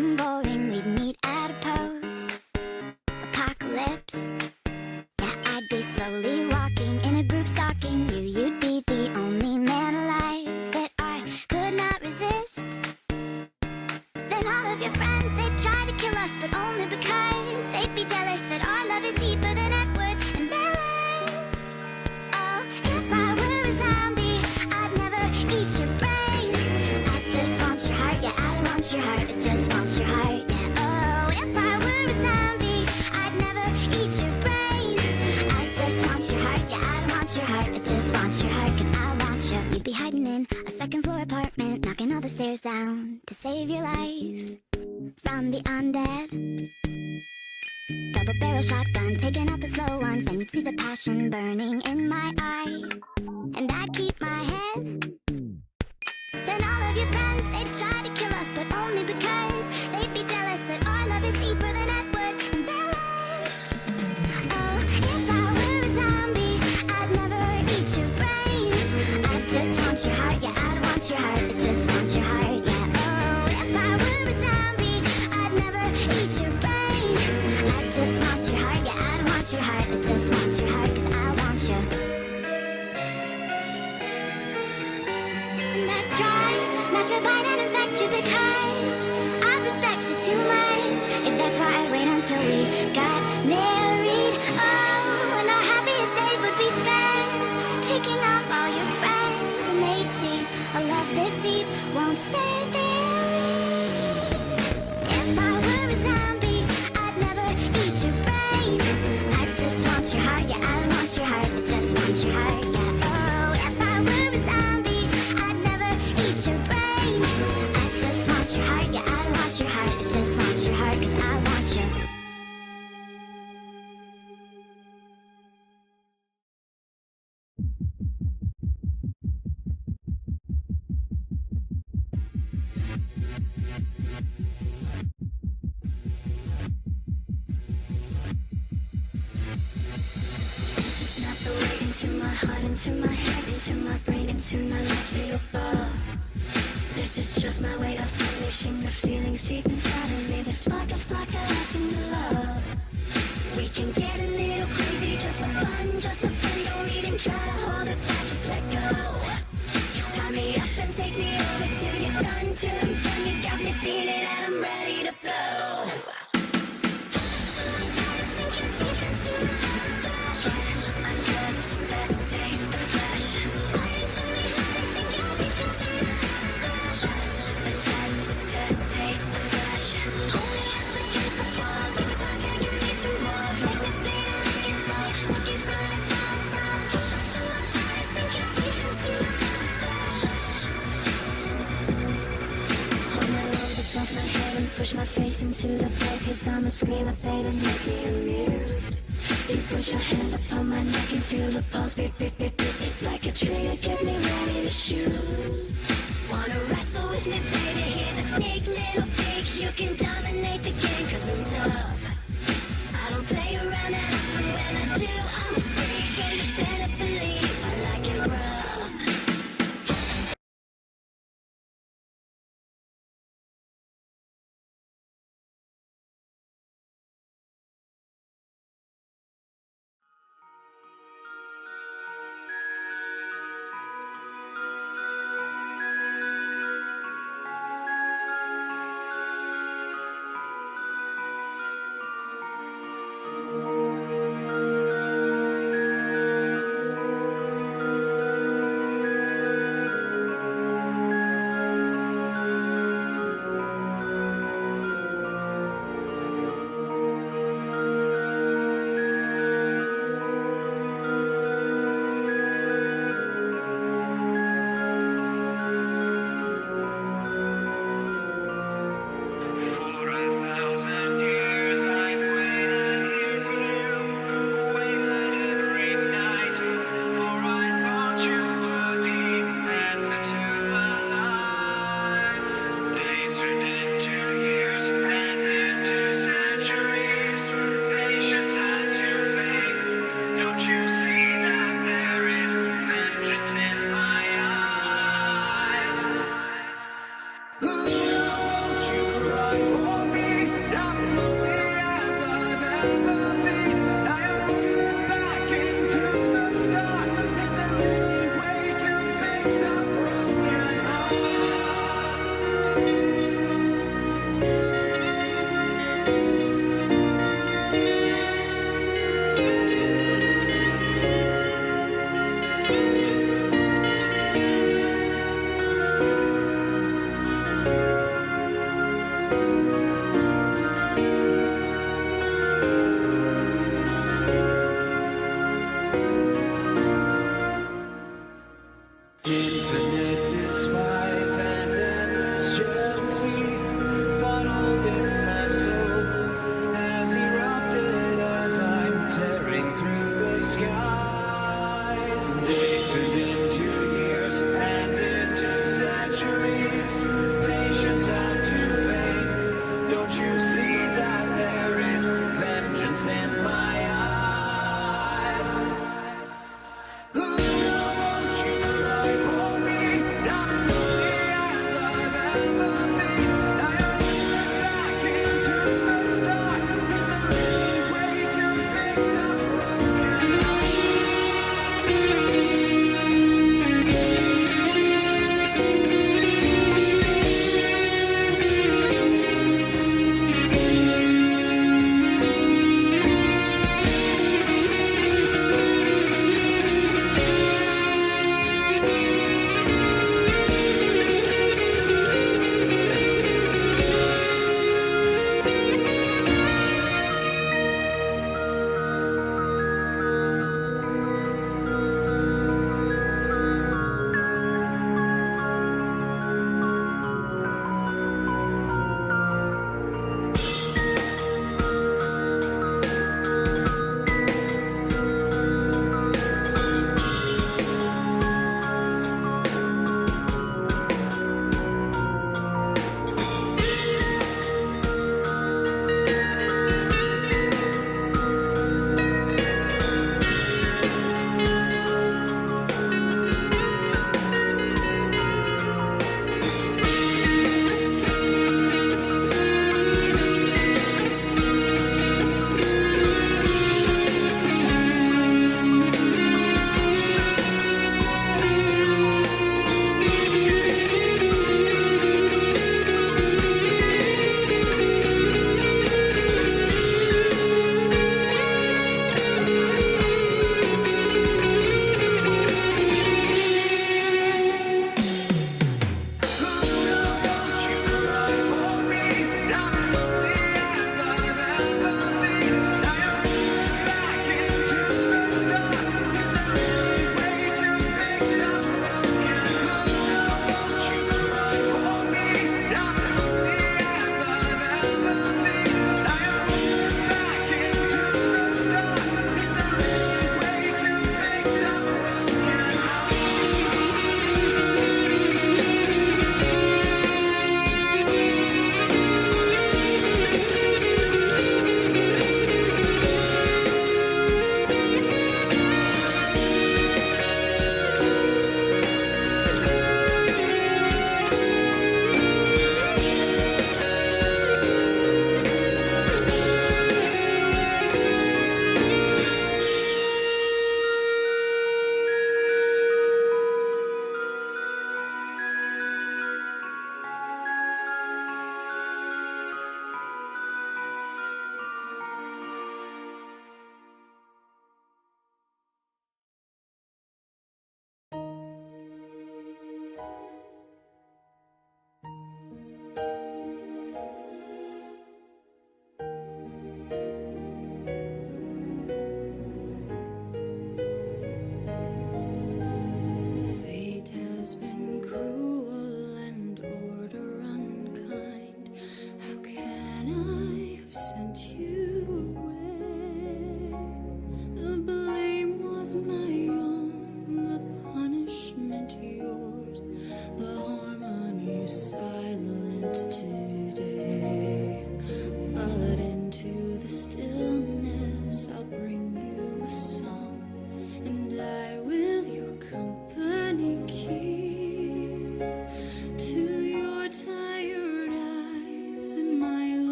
something boring, we'd meet at a post-apocalypse. Yeah, I'd be slowly walking in a group stalking you. You'd be the only man alive that I could not resist. Then all of your friends, they'd try to kill us, but only because they'd be jealous that our love is deeper than Edward and Bella's. Oh, if I were a zombie, I'd never eat your brain. I just want your heart, yeah, I want your heart, I just want your heart, yeah. Oh, if I were a zombie, I'd never eat your brain. I just want your heart, yeah, I want your heart, I just want your heart, 'cause I want you. You'd be hiding in a second floor apartment, knocking all the stairs down to save your life from the undead. Double barrel shotgun, taking out the slow ones. Then you'd see the passion burning in my eye, and I'd keep my head. Then all of your friends, they'd try to kill us, but only because they'd be jealous that our love is deeper than Edward and Bella's. Oh, if I were a zombie, I'd never eat your brain. I just want your heart, yeah, I want your heart, I just want your heart, yeah. Oh, if I were a zombie, I'd never eat your brain. I just want your heart, yeah, I want your heart, I just want your heart, 'cause I want you. And I try not to bite and infect you because I respect you too much. If that's why I'd wait until we got married. Oh, and our happiest days would be spent picking off all your friends, and they'd see a love this deep won't stay buried. If I were a zombie, I'd never eat your brain. I just want your heart, yeah, I want your heart, I just want your heart, yeah. Oh, if I were a zombie, I'd never eat your brain. I just want your heart, yeah, I want your heart, I just want your heart, 'cause I want you. It's not the way into my heart, into my head, into my brain, into my life above. This is just my way of unleashing the feelings deep inside of me. The spark of black that I seem to love. We can get a little crazy just for fun, just for fun. Don't even try to hold it back, just let go. Tie me up and take me over till you're done, till I'm done. You got me feeling that I'm ready to blow. Undress to taste the flesh. The test to taste the flesh. Only up against the wall. Every time you give me some more. Make me feel like it's love. Make it burn it down. Push up to my fire, sink it deep into my flesh. Hold my nose above my head and push my face into the bed, 'cause I'm a screamer, baby, make me immune. You put your hand upon my neck and feel the pulse, beat, beat, beat, beat. It's like a trigger, get me ready to shoot. Wanna wrestle with me, baby? Here's a sneak little peek. You can dominate the game, 'cause I'm tough. I don't play around that often. When I do, I'm a freak. So you better believe I like it rough. Days turned into years and into centuries. Patience had to fade. Don't you see that there is vengeance in my eyes? Who won't you cry for me? I'm as lonely as I've ever been. I am whistling back into the start. Is there any way to fix a broken heart?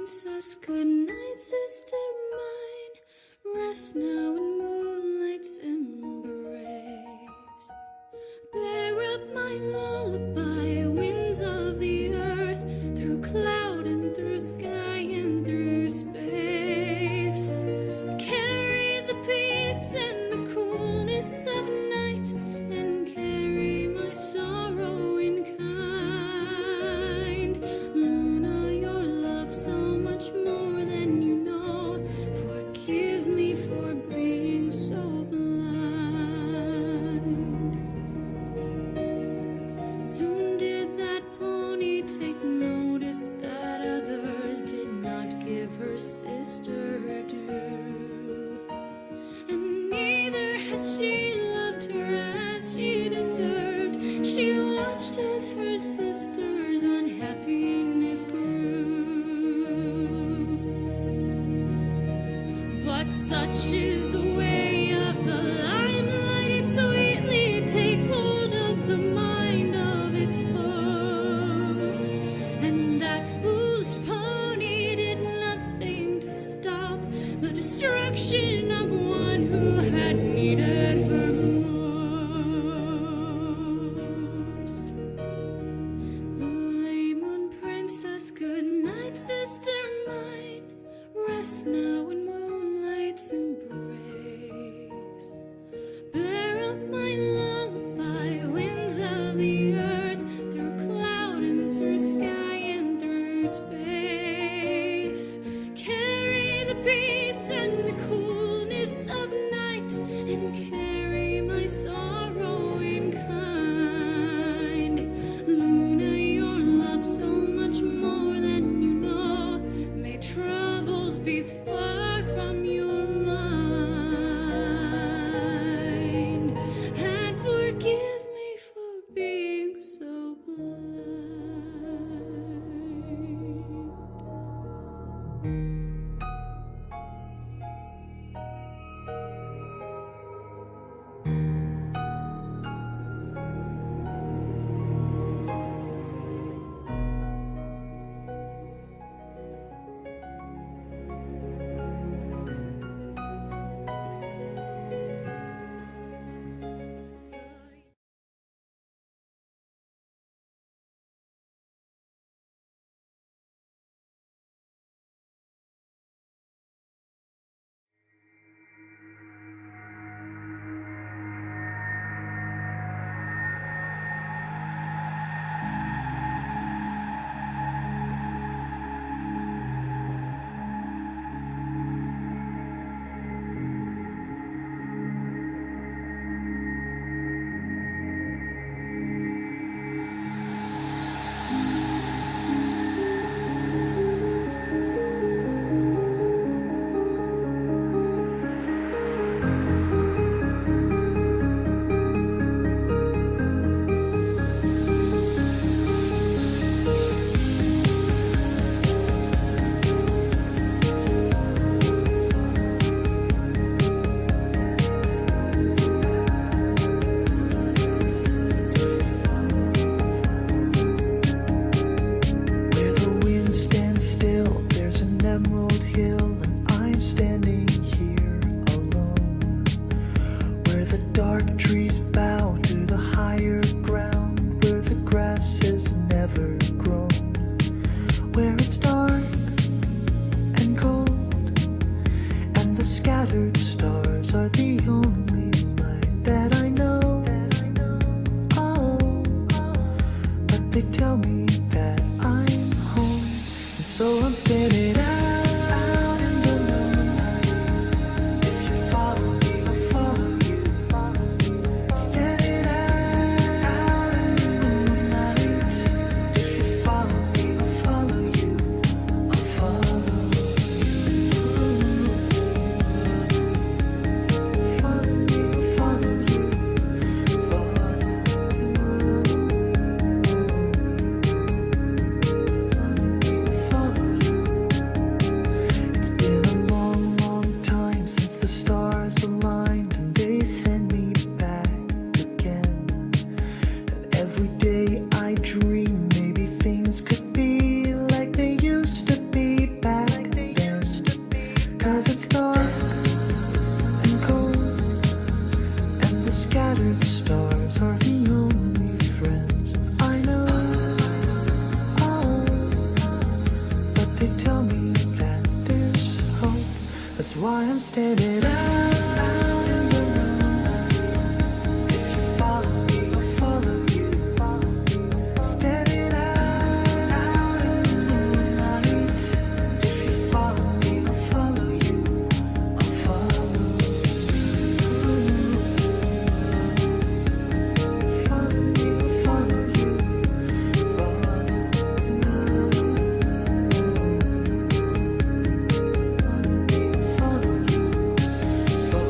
princess, good night, sister mine. Rest now in moonlight's embrace. Bear up my lullaby, winds of the earth, through cloud and through sky and through space. Carry the peace and the coolness of night, and carry my sorrow in kind. Luna, your love so much more than you know. Forgive me for being so blind. Soon did that pony take notice that others did not give her sister her due, and neither had she loved her as she deserved. She watched as her sister's unhappiness grew. But such is the way of the limelight, it sweetly takes hold of the mind of its host. And that foolish pony did nothing to stop the destruction of one who had needed her most. Blue moon princess, good night, sister mine. Rest now in moonlight's embrace. Bear up my lullaby, winds of the earth, through cloud and through sky and through space. Carry the peace and the coolness of night, and carry my sorrow in kind. Luna, your love so much more than you know. May troubles be far from your mind, and forgive me for being so blind. Where the wind stands still, there's an emerald hill, and I'm standing here alone. Where the dark trees bow to the higher ground, where the grass has never grown. Where it's dark and cold, and the scattered stars are the only light that I know. Oh, but they tell me that I'm home, and so I'm standing out in the moonlight. If you follow me, I'll follow you. Standing out in the moonlight. If you follow me, I'll follow you. I'll follow you. Follow me, I'll follow you. Follow you. Follow me, I'll follow you. They tell me that there's hope. That's why I'm standing out in the road. If you follow me, I'll follow you. Standing out in the moonlight. If you follow me, I'll follow you. I'll follow you. Follow you, follow you. Follow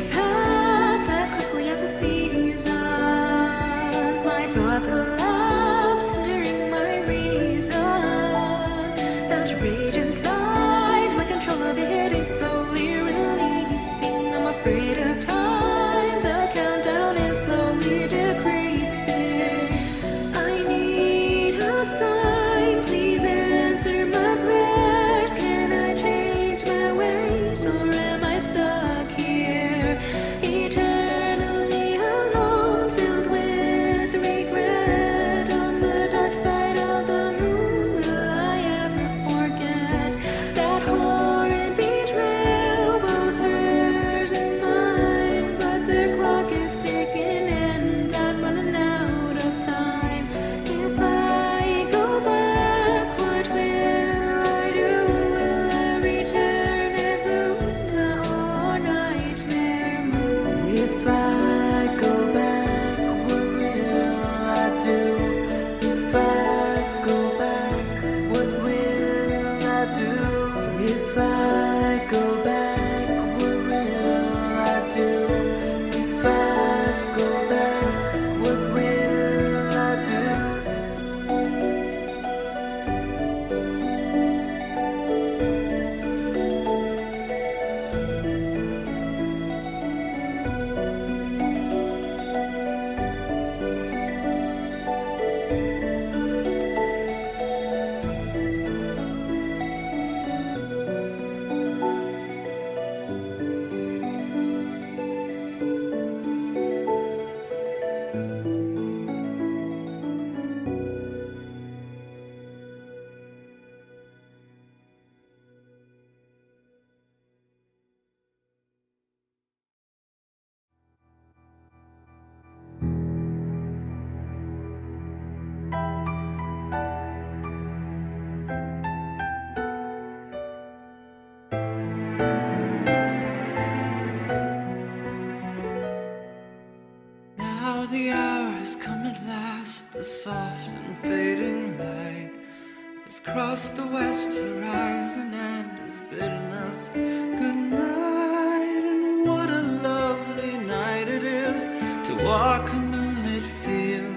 days pass as quickly as the seasons. My thoughts collapse, hindering my reason. That rage inside, my control of it is slowly releasing. I'm afraid of time, the countdown is slowly decreasing. I need a sign, please answer my prayers. Can I change my ways, or am I stuck here eternally alone, filled with regret on the dark side of the moon? Will I ever forget that horrid betrayal, both hers and mine? But the clock is ticking and I'm running out of time. If I go back, what will I do? Will I return as Luna or Nightmare Moon? If I go back, what will I do? If I go back, what will I do? If I go back, what will I do? If I go back, what will I do? Now the hour has come at last, the soft and fading light has crossed the west horizon and has bidden us good night. And what a lovely night it is to walk a moonlit field,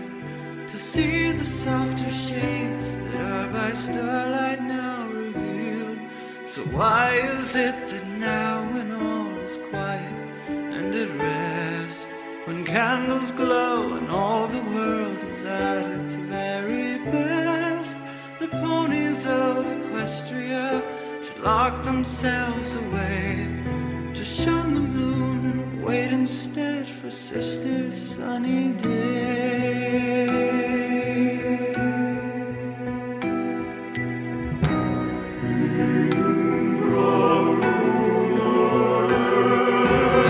to see the softer shades that are by starlight now revealed. So why is it that now, when all is quiet and at rest, when candles glow and all the world is at its very best, the ponies of Equestria should lock themselves away to shun the moon and wait instead for Sister Sunny Day?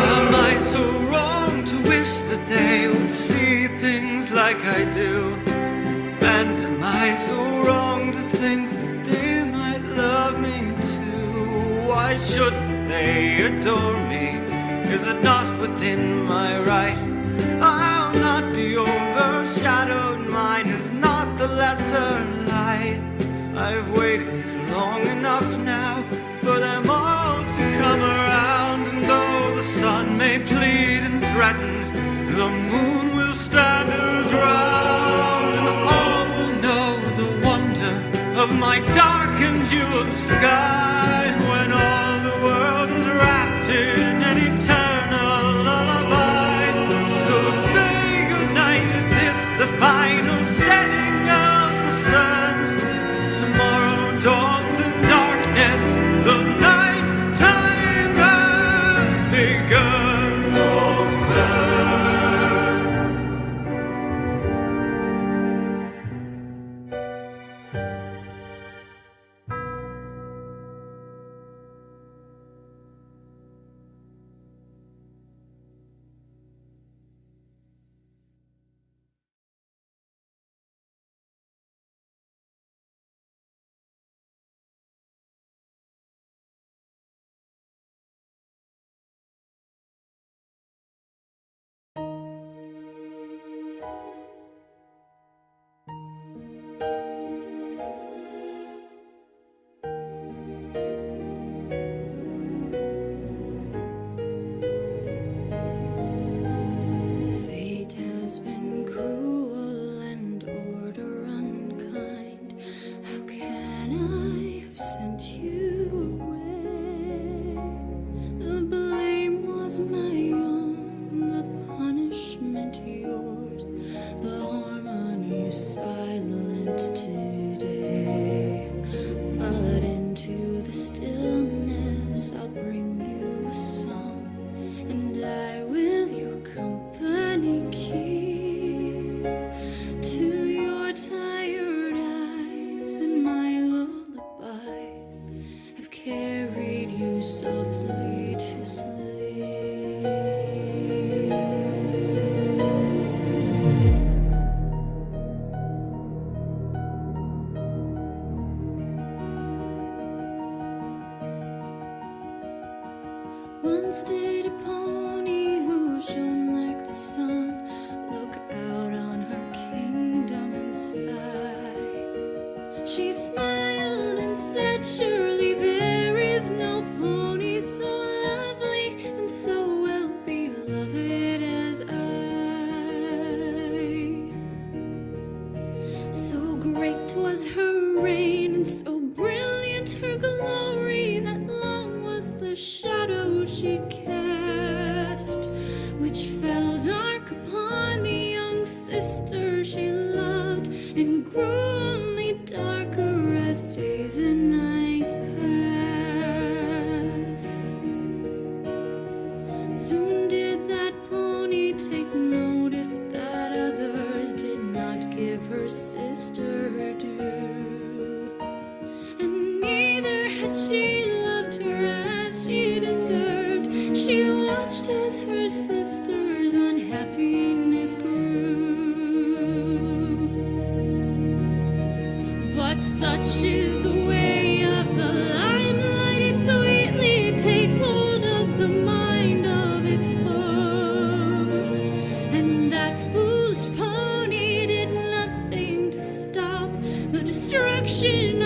Am I so wrong to wish that they would see things like I do? And am I so wrong to think that they might love me too? Why shouldn't they adore me? Is it not within my right? I'll not be overshadowed, mine is not the lesser light. I've waited long enough now for them all to come around, and though the sun may plead and threaten, the moon will stand her ground, and all will know the wonder of my dark and jeweled sky, when all the world is wrapped in an eternal lullaby. So say goodnight at this, the final setting of the sun. Tomorrow dawns in darkness, the night time has begun. company keep to your tired eyes, and my lullabies have carried you softly to sleep. Once did a pony who shone like the sun look out on her kingdom and sigh. She smiled and said, surely there is no pony so lovely and so well beloved as I. So great was her reign and so brilliant her glory that long was the shadow she cast, which fell dark upon the young sister she loved, and grew only darker as days and nights passed. Soon did that pony take notice that others did not give her sister her due, and neither had she loved her as she deserved. She watched as her sister's unhappiness grew. But such is the way of the limelight, it sweetly takes hold of the mind of its host, and that foolish pony did nothing to stop the destruction